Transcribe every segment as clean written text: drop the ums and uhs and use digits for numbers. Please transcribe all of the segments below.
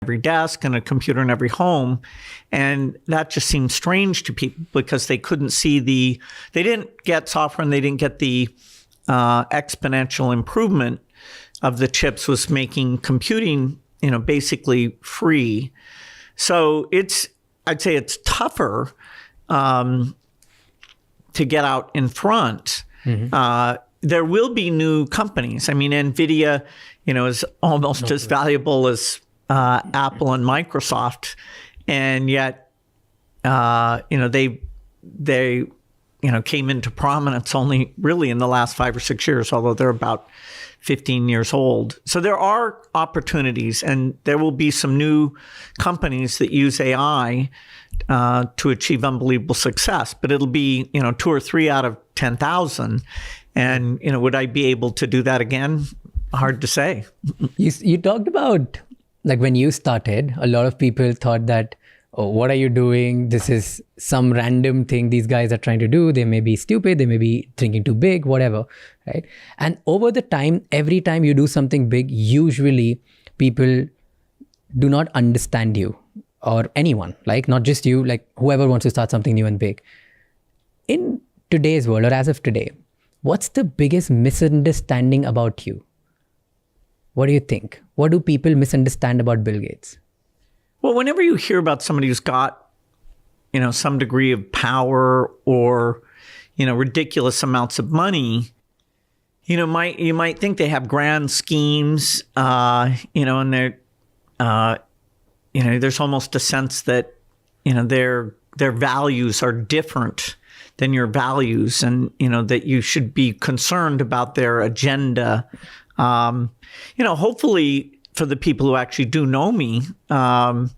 every desk and a computer in every home. And that just seemed strange to people because they couldn't see they didn't get software and they didn't get the exponential improvement of the chips was making computing, basically free. So I'd say it's tougher to get out in front. Mm-hmm. There will be new companies. I mean, NVIDIA, is almost as valuable as Apple and Microsoft, and yet, they came into prominence only really in the last 5 or 6 years, although they're about 15 years old. So there are opportunities, and there will be some new companies that use AI to achieve unbelievable success. But it'll be, 2 or 3 out of 10,000. And, would I be able to do that again? Hard to say. You talked about, like, when you started, a lot of people thought that, oh, what are you doing? This is some random thing these guys are trying to do. They may be stupid. They may be thinking too big, whatever, right? And over the time, every time you do something big, usually people do not understand you or anyone, like not just you, like whoever wants to start something new and big. In today's world, or as of today, what's the biggest misunderstanding about you? What do you think? What do people misunderstand about Bill Gates? Well, whenever you hear about somebody who's got, some degree of power or, ridiculous amounts of money, you might think they have grand schemes, and they're, there's almost a sense that, their values are different than your values, and, that you should be concerned about their agenda. Hopefully, for the people who actually do know me, and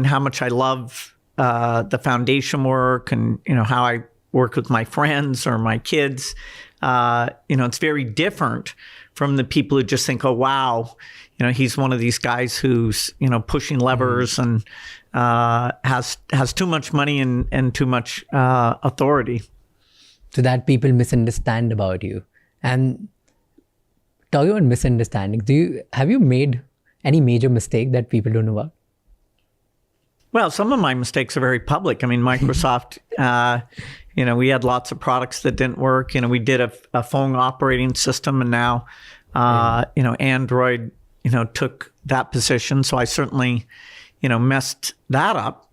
how much I love the foundation work and, how I work with my friends or my kids, it's very different from the people who just think, oh, wow, he's one of these guys who's, pushing levers and has too much money and too much authority. So that people misunderstand about you. And talking about misunderstanding, have you made any major mistake that people don't know about? Well, some of my mistakes are very public. I mean, Microsoft, we had lots of products that didn't work. We did a phone operating system, and now, Android, took that position. So I certainly, messed that up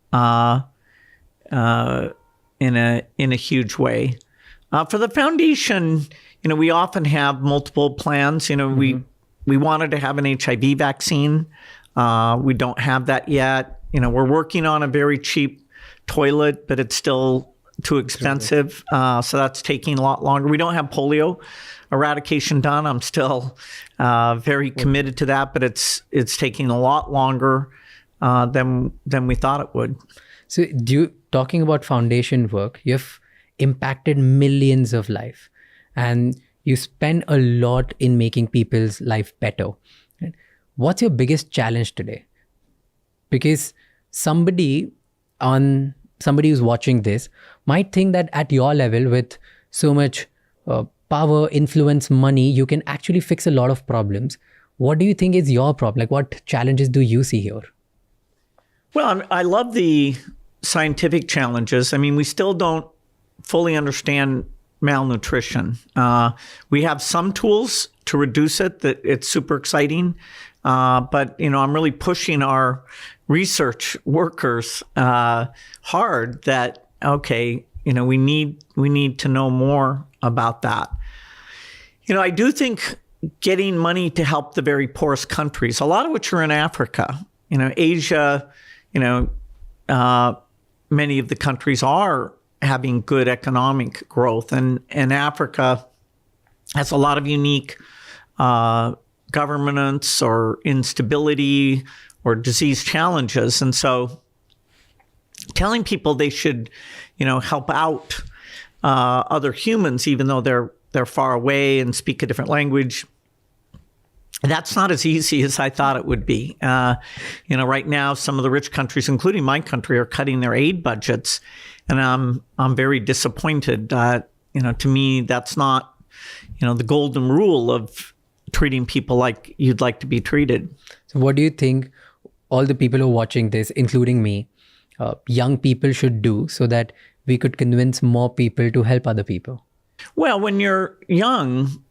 in a huge way. For the foundation, we often have multiple plans. Mm-hmm. We wanted to have an HIV vaccine. We don't have that yet. We're working on a very cheap toilet, but it's still too expensive. So that's taking a lot longer. We don't have polio eradication done. I'm still very committed to that, but it's taking a lot longer than we thought it would. So talking about foundation work, you've impacted millions of lives, and you spend a lot in making people's life better. What's your biggest challenge today? Because somebody who's watching this might think that at your level, with so much power, influence, money, you can actually fix a lot of problems. What do you think is your problem? Like, what challenges do you see here? Well, I love the scientific challenges. I mean, we still don't fully understand malnutrition. We have some tools to reduce it, that it's super exciting. But, I'm really pushing our research workers hard that, okay, we need to know more about that. I do think getting money to help the very poorest countries, a lot of which are in Africa, Asia, many of the countries are having good economic growth, and Africa has a lot of unique governance or instability or disease challenges. And so telling people they should, help out other humans, even though they're far away and speak a different language, that's not as easy as I thought it would be. Right now, some of the rich countries, including my country, are cutting their aid budgets. And I'm very disappointed. To me, that's not, the golden rule of treating people like you'd like to be treated. So what do you think all the people who are watching this, including me, young people should do so that we could convince more people to help other people? Well, when you're young,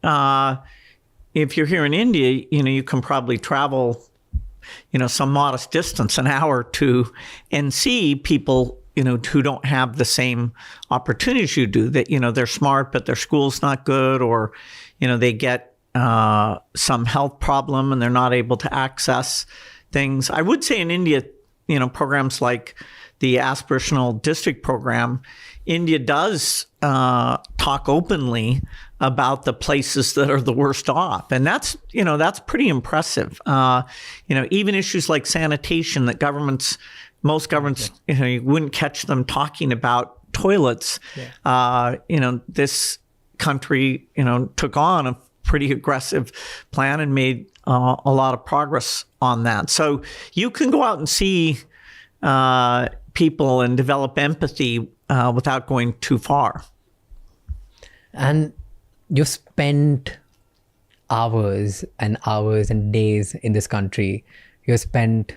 if you're here in India, you can probably travel, some modest distance, an hour or two, and see people, who don't have the same opportunities you do. That they're smart, but their school's not good, or they get some health problem and they're not able to access things. I would say in India, programs like the aspirational district program, India does talk openly about the places that are the worst off. And that's pretty impressive. Even issues like sanitation that most governments, you wouldn't catch them talking about toilets. Yeah. This country, took on a pretty aggressive plan and made a lot of progress on that. So you can go out and see people and develop empathy without going too far. And you spent hours and hours and days in this country. You spent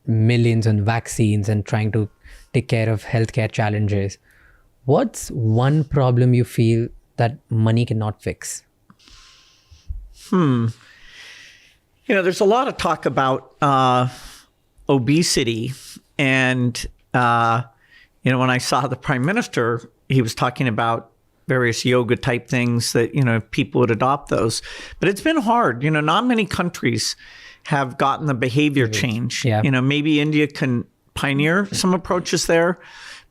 millions on vaccines and trying to take care of healthcare challenges. What's one problem you feel that money cannot fix? There's a lot of talk about obesity. And, when I saw the prime minister, he was talking about various yoga type things that, people would adopt those. But it's been hard. Not many countries have gotten the behavior change. Yeah. Maybe India can pioneer some approaches there.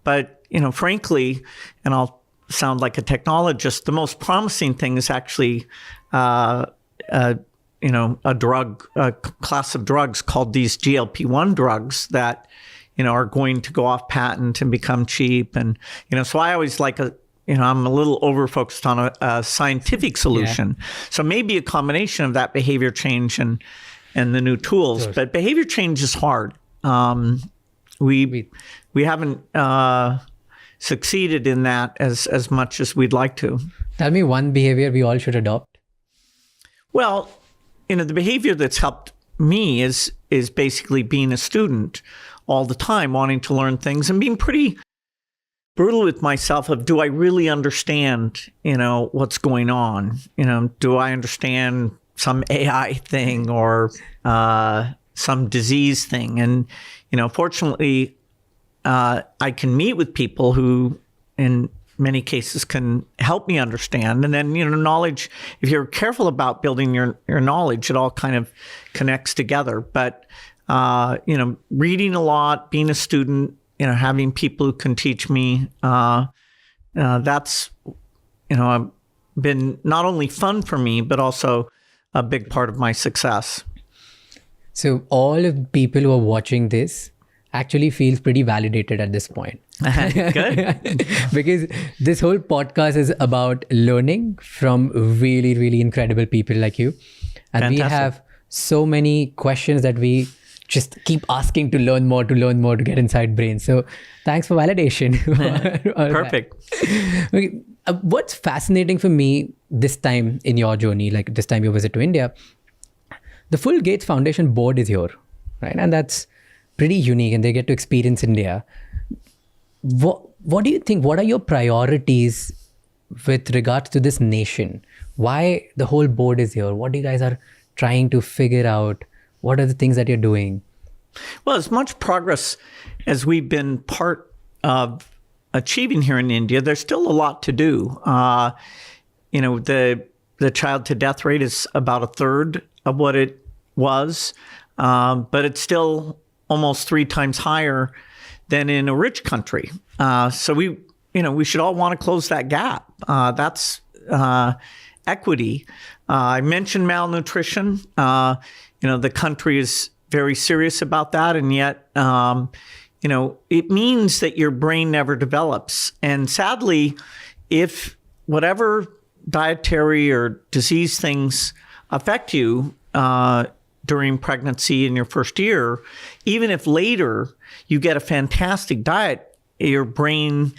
But, frankly, and I'll sound like a technologist, the most promising thing is actually a class of drugs called these GLP-1 drugs that, are going to go off patent and become cheap. And, so I always like I'm a little over-focused on a scientific solution. Yeah. So maybe a combination of that behavior change and the new tools. Sure. But behavior change is hard. We haven't succeeded in that as much as we'd like to. Tell me one behavior we all should adopt. Well, the behavior that's helped me is basically being a student all the time, wanting to learn things and being pretty brutal with myself of, do I really understand, what's going on? Do I understand some AI thing or some disease thing? And, fortunately, I can meet with people who, in many cases, can help me understand. And then, knowledge, if you're careful about building your knowledge, it all kind of connects together. But, reading a lot, being a student, having people who can teach me, that's, been not only fun for me, but also a big part of my success. So all of the people who are watching this actually feels pretty validated at this point. Good. Because this whole podcast is about learning from really, really incredible people like you. And Fantastic. We have so many questions that we just keep asking to learn more, to get inside brains. So thanks for validation. Perfect. Okay. What's fascinating for me this time in your journey, like this time you visit to India, the full Gates Foundation board is here, right? And that's pretty unique, and they get to experience India. What do you think? What are your priorities with regards to this nation? Why the whole board is here? What you guys are trying to figure out? What are the things that you're doing? Well, as much progress as we've been part of achieving here in India, there's still a lot to do. The child to death rate is about a third of what it was, but it's still almost 3 times higher than in a rich country. So we should all want to close that gap. That's equity. I mentioned malnutrition. The country is very serious about that, and yet, it means that your brain never develops. And sadly, if whatever dietary or disease things affect you during pregnancy in your first year, even if later you get a fantastic diet, your brain